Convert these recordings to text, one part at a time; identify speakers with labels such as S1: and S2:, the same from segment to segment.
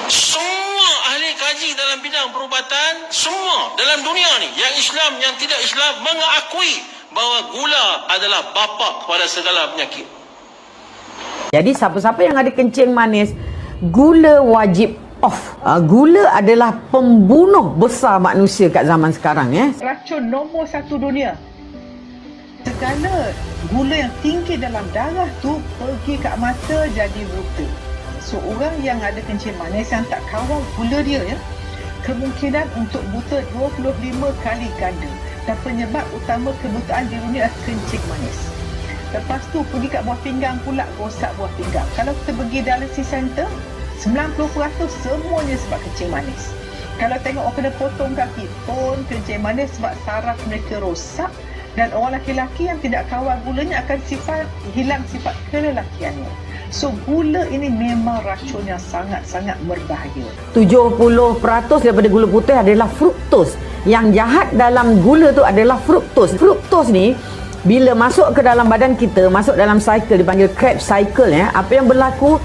S1: Semua ahli kaji dalam bidang perubatan, semua dalam dunia ni, yang Islam, yang tidak Islam, mengakui bahawa gula adalah bapa kepada segala penyakit.
S2: Jadi siapa-siapa yang ada kencing manis, gula wajib off. Gula adalah pembunuh besar manusia kat zaman sekarang.
S3: Racun nombor 1 dunia. Segala gula yang tinggi dalam darah tu pergi kat mata, jadi buta. So orang yang ada kencing manis yang tak kawal gula dia, kemungkinan untuk buta 25 kali ganda. Dan penyebab utama kebutaan di dunia adalah kencing manis. Lepas tu pergi kat buah pinggang pula, rosak buah pinggang. Kalau kita pergi dialysis center, 90% semuanya sebab kencing manis. Kalau tengok orang kena potong kaki pun kencing manis sebab saraf mereka rosak. Dan orang lelaki yang tidak kawal gulanya akan hilang sifat kelelakiannya. So gula ini memang racun yang sangat-sangat berbahaya.
S2: 70% daripada gula putih adalah fruktos. Yang jahat dalam gula tu adalah fruktos. Fruktos ni bila masuk ke dalam badan kita, masuk dalam cycle, dipanggil Krebs cycle, apa yang berlaku,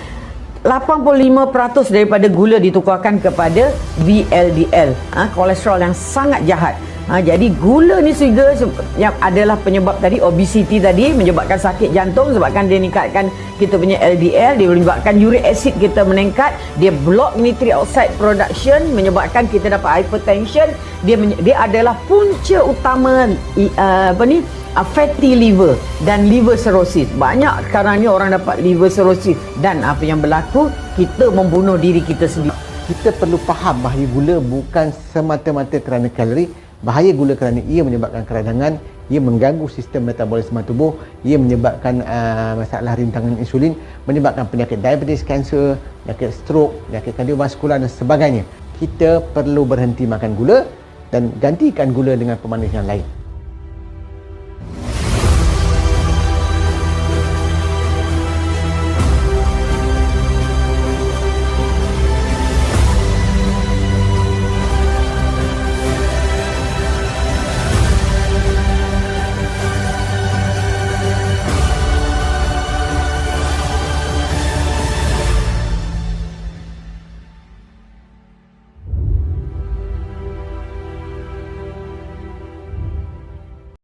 S2: 85% daripada gula ditukarkan kepada VLDL, kolesterol yang sangat jahat. Jadi gula ni juga yang adalah penyebab tadi, obesity tadi, menyebabkan sakit jantung sebabkan dia meningkatkan kita punya LDL, dia menyebabkan uric acid kita meningkat, dia block nitric oxide production, menyebabkan kita dapat hypertension, dia adalah punca utama fatty liver dan liver cirrhosis. Banyak sekarang ni orang dapat liver cirrhosis, dan apa yang berlaku, kita membunuh diri kita sendiri.
S4: Kita perlu faham bahawa gula bukan semata-mata kerana kalori. Bahaya gula kerana ia menyebabkan keradangan, ia mengganggu sistem metabolisme tubuh, ia menyebabkan masalah rintangan insulin, menyebabkan penyakit diabetes, kanser, penyakit stroke, penyakit kardiovaskular dan sebagainya. Kita perlu berhenti makan gula dan gantikan gula dengan pemanis yang lain.